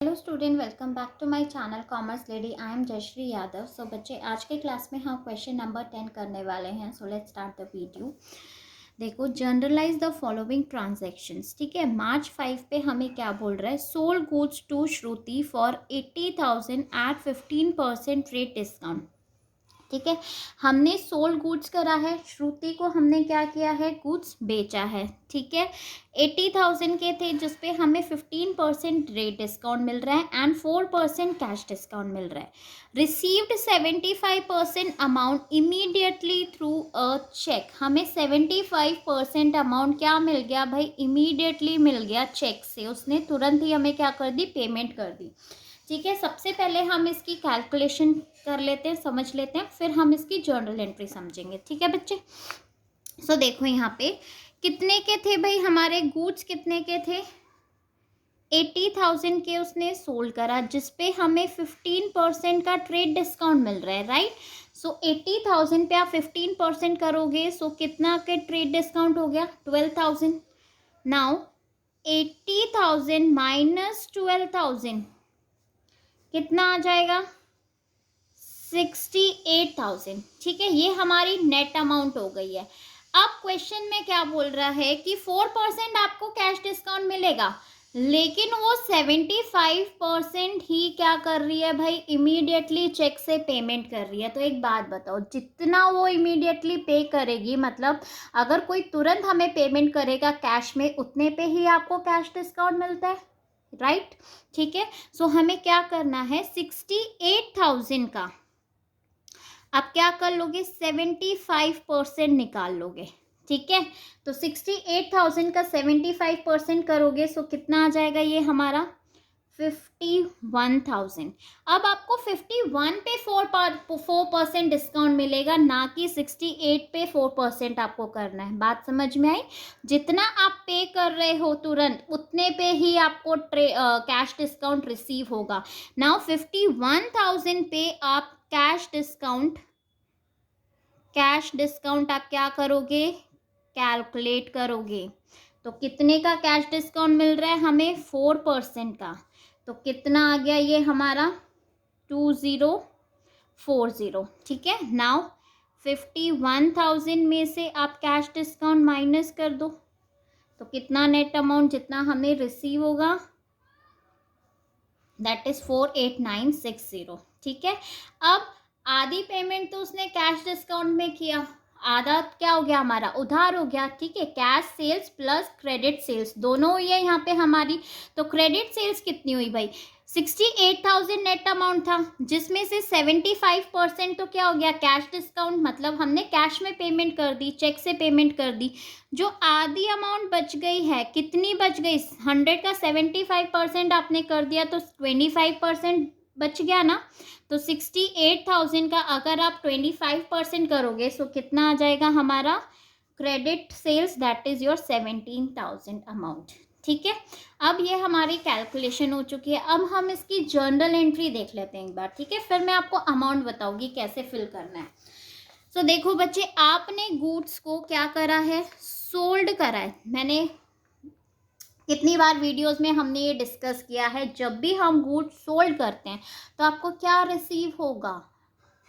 Hello student, welcome back to my channel commerce lady. I am Jayshree Yadav. So बच्चे, आज के class में हम क्वेश्चन नंबर 10 करने वाले हैं। So let's start the video. देखो, जनरलाइज द फॉलोइंग ट्रांजैक्शंस। ठीक है, मार्च 5 पे हमें क्या बोल रहा है? Sold goods to Shruti for 80,000 at 15% rate discount. ठीक है, हमने सोल्ड गुड्स करा है, श्रुति को हमने क्या किया है? गुड्स बेचा है। ठीक है, 80,000 के थे जिसपे हमें 15% रेट डिस्काउंट मिल रहा है एंड 4% कैश डिस्काउंट मिल रहा है। Received 75% amount immediately through a cheque. हमें 75% अमाउंट क्या मिल गया भाई? इमीडिएटली मिल गया चेक से। उसने तुरंत ही हमें क्या कर दी? पेमेंट कर दी। ठीक है, सबसे पहले हम इसकी कैलकुलेशन कर लेते हैं, समझ लेते हैं, फिर हम इसकी जर्नल एंट्री समझेंगे। ठीक है बच्चे। सो देखो, यहाँ पे कितने के थे भाई हमारे गुड्स? कितने के थे? 80,000 के उसने सोल्ड करा, जिसपे हमें 15% का ट्रेड डिस्काउंट मिल रहा है, राइट। सो 80,000 पे आप 15% करोगे, सो कितना के ट्रेड डिस्काउंट हो गया? 12,000। नाउ 80,000 माइनस 12,000 कितना आ जाएगा? 68,000। ठीक है, ये हमारी नेट अमाउंट हो गई है। अब क्वेश्चन में क्या बोल रहा है कि 4% आपको कैश डिस्काउंट मिलेगा, लेकिन वो 75% ही क्या कर रही है भाई? इमीडिएटली चेक से पेमेंट कर रही है। तो एक बात बताओ, जितना वो इमीडिएटली पे करेगी, मतलब अगर कोई तुरंत हमें पेमेंट करेगा कैश में, उतने पे ही आपको कैश डिस्काउंट मिलता है, राइट। ठीक है, सो हमें क्या करना है? 68,000 का आप क्या कर लोगे? 75% निकाल लोगे। ठीक है, तो 68,000 का 75% करोगे, सो कितना आ जाएगा ये हमारा? 51,000। अब आपको 51 पे 4% डिस्काउंट मिलेगा, ना कि 68 पे 4% आपको करना है। बात समझ में आई? जितना आप पे कर रहे हो तुरंत, उतने पे ही आपको कैश डिस्काउंट रिसीव होगा। नाउ 51,000 पे आप कैश डिस्काउंट आप क्या करोगे? कैलकुलेट करोगे। तो कितने का कैश डिस्काउंट मिल रहा है हमें? 4% का। तो कितना आ गया ये हमारा? 2040। ठीक है, नाउ 51,000 में से आप कैश डिस्काउंट माइनस कर दो, तो कितना नेट अमाउंट जितना हमें रिसीव होगा? That is 48960। ठीक है, अब आधी पेमेंट तो उसने कैश डिस्काउंट में किया, आधा क्या हो गया हमारा? उधार हो गया। ठीक है, cash sales plus credit sales दोनों हुई है यहाँ पे हमारी। तो क्रेडिट सेल्स कितनी हुई भाई? 68,000 नेट अमाउंट था, जिसमें से 75% तो क्या हो गया? कैश डिस्काउंट, मतलब हमने कैश में पेमेंट कर दी, चेक से पेमेंट कर दी। जो आधी अमाउंट बच गई है, कितनी बच गई? 100 का 75% आपने कर दिया, तो 25% बच गया ना। तो 68,000 का अगर आप 25% करोगे, सो कितना आ जाएगा हमारा? Credit sales, that is your 17,000 amount. ठीक है, अब ये हमारी कैलकुलेशन हो चुकी है। अब हम इसकी जर्नल एंट्री देख लेते हैं एक बार। ठीक है, फिर मैं आपको अमाउंट बताऊंगी कैसे फिल करना है। सो देखो बच्चे, आपने गुड्स को क्या करा है? सोल्ड करा है। मैंने कितनी बार वीडियोस में हमने ये डिस्कस किया है, जब भी हम गुड्स सोल्ड करते हैं तो आपको क्या रिसीव होगा?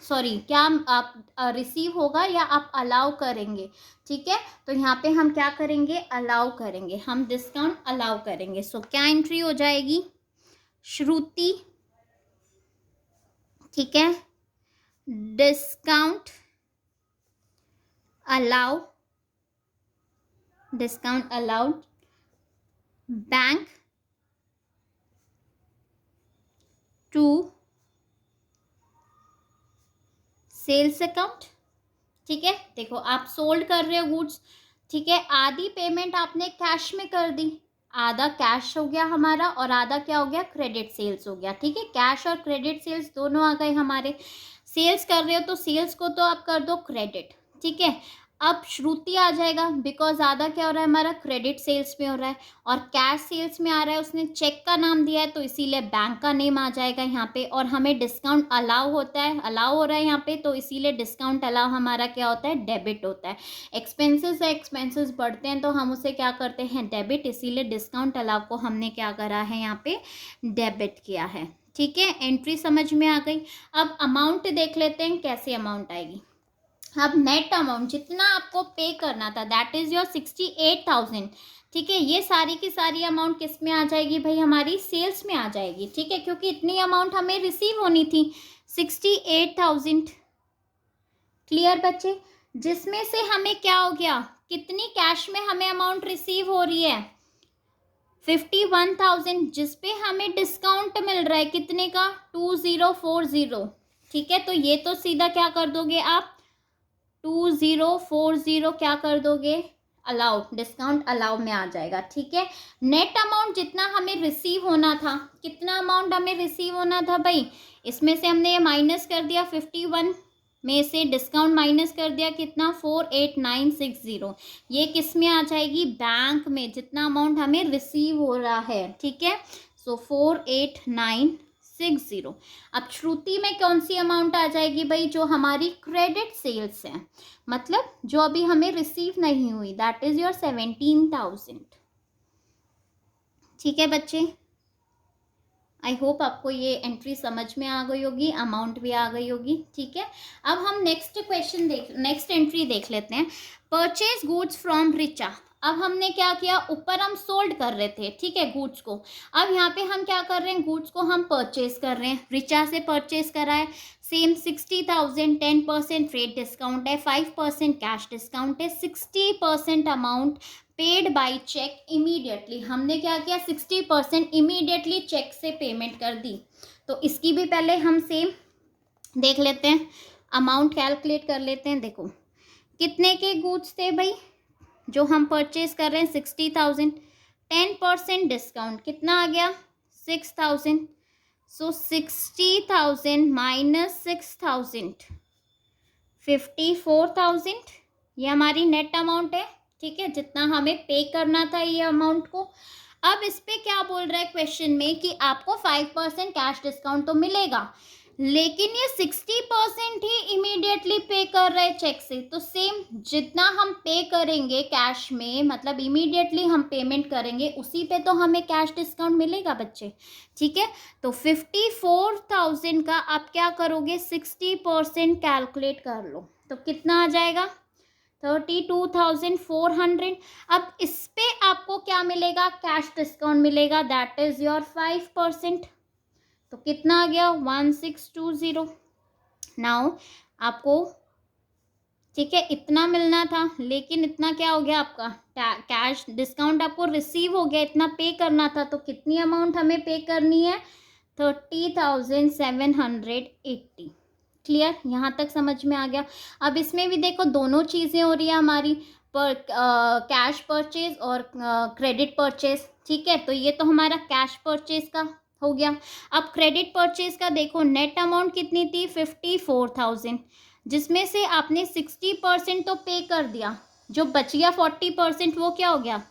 सॉरी, क्या आप रिसीव होगा या आप अलाउ करेंगे? ठीक है, तो यहाँ पे हम क्या करेंगे? अलाउ करेंगे, हम डिस्काउंट अलाउ करेंगे। सो क्या एंट्री हो जाएगी? श्रुति, ठीक है, discount allow, discount allowed, bank to sales account. ठीक है, देखो आप सोल्ड कर रहे हो गुड्स, ठीक है, आधी पेमेंट आपने कैश में कर दी, आधा कैश हो गया हमारा और आधा क्या हो गया? क्रेडिट सेल्स हो गया। ठीक है, कैश और क्रेडिट सेल्स दोनों आ गए हमारे। सेल्स कर रहे हो तो सेल्स को तो आप कर दो क्रेडिट। ठीक है, अब श्रुति आ जाएगा बिकॉज आधा क्या हो रहा है हमारा क्रेडिट सेल्स में हो रहा है और कैश सेल्स में आ रहा है, उसने चेक का नाम दिया है तो इसीलिए बैंक का नेम आ जाएगा यहाँ पे। और हमें डिस्काउंट अलाउ होता है, अलाउ हो रहा है यहाँ पे, तो इसीलिए डिस्काउंट अलाउ हमारा क्या होता है, डेबिट होता है। एक्सपेंसेस है, एक्सपेंसेस बढ़ते हैं तो हम उसे क्या करते हैं, डेबिट, इसीलिए डिस्काउंट अलाउ को हमने क्या करा है यहाँ पे, डेबिट किया है। ठीक है, एंट्री समझ में आ गई। अब अमाउंट देख लेते हैं कैसे अमाउंट आएगी। अब नेट अमाउंट जितना आपको पे करना था दैट इज योर 68,000। ठीक है, ये सारी की सारी अमाउंट किस में आ जाएगी भाई, हमारी सेल्स में आ जाएगी। ठीक है, क्योंकि इतनी अमाउंट हमें रिसीव होनी थी 68,000। क्लियर बच्चे, जिसमें से हमें क्या हो गया, कितनी कैश में हमें अमाउंट रिसीव हो रही है, 51,000, जिसपे हमें डिस्काउंट मिल रहा है कितने का, 2040। ठीक है, तो ये तो सीधा क्या कर दोगे आप, 2040 क्या कर दोगे, अलाउ, डिस्काउंट अलाउ में आ जाएगा। ठीक है, नेट अमाउंट जितना हमें रिसीव होना था, कितना अमाउंट हमें रिसीव होना था भाई, इसमें से हमने ये माइनस कर दिया, 51 में से डिस्काउंट माइनस कर दिया, कितना, 48960। ये किस में आ जाएगी, बैंक में, जितना अमाउंट हमें रिसीव हो रहा है। ठीक है, सो 48960। अब श्रुति में कौन सी अमाउंट आ जाएगी भाई, जो हमारी क्रेडिट सेल्स है, मतलब जो अभी हमें रिसीव नहीं हुई, दैट इज योर 17,000। ठीक है बच्चे, आई होप आपको ये एंट्री समझ में आ गई होगी, अमाउंट भी आ गई होगी। ठीक है, अब हम नेक्स्ट एंट्री देख लेते हैं। Purchase goods from Richa. अब हमने क्या किया, ऊपर हम सोल्ड कर रहे थे, ठीक है, गुड्स को। अब यहाँ पे हम क्या कर रहे हैं, गुड्स को हम परचेज कर रहे हैं, रिचा से परचेज करा है, सेम 60,000, 10% फ्रेट डिस्काउंट है, 5% कैश डिस्काउंट है, 60% amount paid by cheque immediately. हमने क्या किया, 60% इमीडिएटली चेक से पेमेंट कर दी। तो इसकी भी पहले हम सेम देख लेते हैं, अमाउंट कैलकुलेट कर लेते हैं। देखो कितने के गुड्स थे भाई जो हम परचेज कर रहे हैं, 60,000, 10% डिस्काउंट कितना आ गया, 6,000। सो 60,000 माइनस 6,000, 54,000, ये हमारी नेट अमाउंट है। ठीक है, जितना हमें पे करना था ये अमाउंट को। अब इस पे क्या बोल रहा है क्वेश्चन में कि आपको 5% कैश डिस्काउंट तो मिलेगा, लेकिन ये 60% ही इमीडिएटली पे कर रहे चेक से। तो सेम जितना हम पे करेंगे कैश में, मतलब इमीडिएटली हम पेमेंट करेंगे, उसी पे तो हमें कैश डिस्काउंट मिलेगा बच्चे। ठीक है, तो 54,000 का आप क्या करोगे, 60% कैलकुलेट कर लो तो कितना आ जाएगा, 32,400। अब इस पे आपको क्या मिलेगा, कैश डिस्काउंट मिलेगा, दैट इज योर 5%। तो कितना आ गया, 1620। नाउ आपको, ठीक है, इतना मिलना था, लेकिन इतना क्या हो गया आपका, कैश डिस्काउंट आपको रिसीव हो गया, इतना पे करना था। तो कितनी अमाउंट हमें पे करनी है, 30,780। क्लियर, यहाँ तक समझ में आ गया। अब इसमें भी देखो दोनों चीज़ें हो रही है हमारी, पर कैश परचेज और क्रेडिट परचेज। ठीक है, तो ये तो हमारा कैश परचेज का हो गया। अब क्रेडिट परचेज का देखो, नेट अमाउंट कितनी थी, 54,000, जिसमें से आपने 60% तो पे कर दिया, जो बच गया 40% वो क्या हो गया,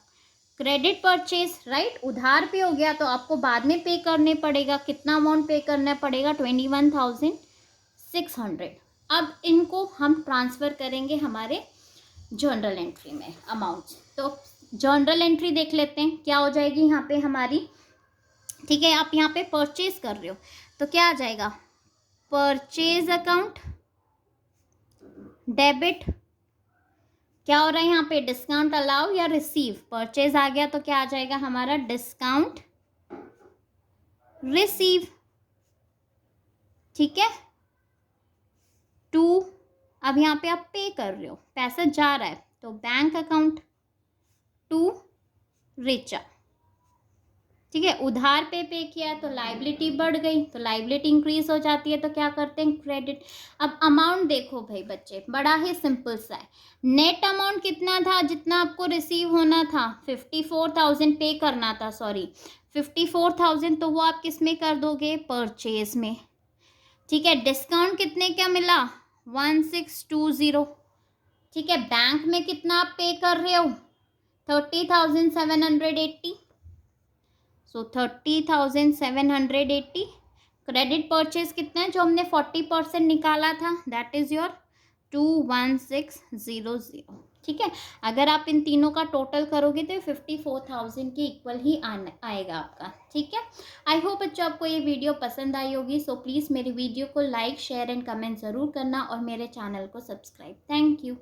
क्रेडिट परचेज, राइट, उधार पे हो गया, तो आपको बाद में पे करने पड़ेगा। कितना अमाउंट पे करना पड़ेगा, 21,600। अब इनको हम ट्रांसफ़र करेंगे हमारे जर्नल एंट्री में अमाउंट्स। तो जर्नल एंट्री देख लेते हैं क्या हो जाएगी यहाँ पे हमारी। ठीक है, आप यहाँ पे परचेज कर रहे हो तो क्या आ जाएगा, परचेज अकाउंट डेबिट, क्या हो रहा है यहाँ पे, डिस्काउंट अलाउ या रिसीव, परचेज आ गया तो क्या आ जाएगा हमारा, डिस्काउंट रिसीव। ठीक है, टू, अब यहाँ पे आप पे कर रहे हो, पैसा जा रहा है, तो बैंक अकाउंट टू रिचा। ठीक है, उधार पे किया तो लाइबिलिटी बढ़ गई, तो लाइबिलिटी इंक्रीज हो जाती है, तो क्या करते हैं, क्रेडिट। अब अमाउंट देखो भाई बच्चे, बड़ा ही सिंपल सा है। नेट अमाउंट कितना था, जितना आपको रिसीव होना था, 54,000 पे करना था, सॉरी 54,000, तो वो आप किस में कर दोगे, परचेज में। ठीक है, डिस्काउंट कितने का मिला, 1620, ठीक है। बैंक में कितना आप पे कर रहे हो, 30,780, सो 30,780। क्रेडिट परचेज कितना है जो हमने 40% निकाला था, दैट इज योर 21600। ठीक है। अगर आप इन तीनों का टोटल करोगे तो 54,000 के इक्वल ही आएगा आपका। ठीक है। आई होप बच्चों आपको ये वीडियो पसंद आई होगी। सो प्लीज़ मेरी वीडियो को लाइक शेयर एंड कमेंट ज़रूर करना और मेरे चैनल को सब्सक्राइब। Thank you.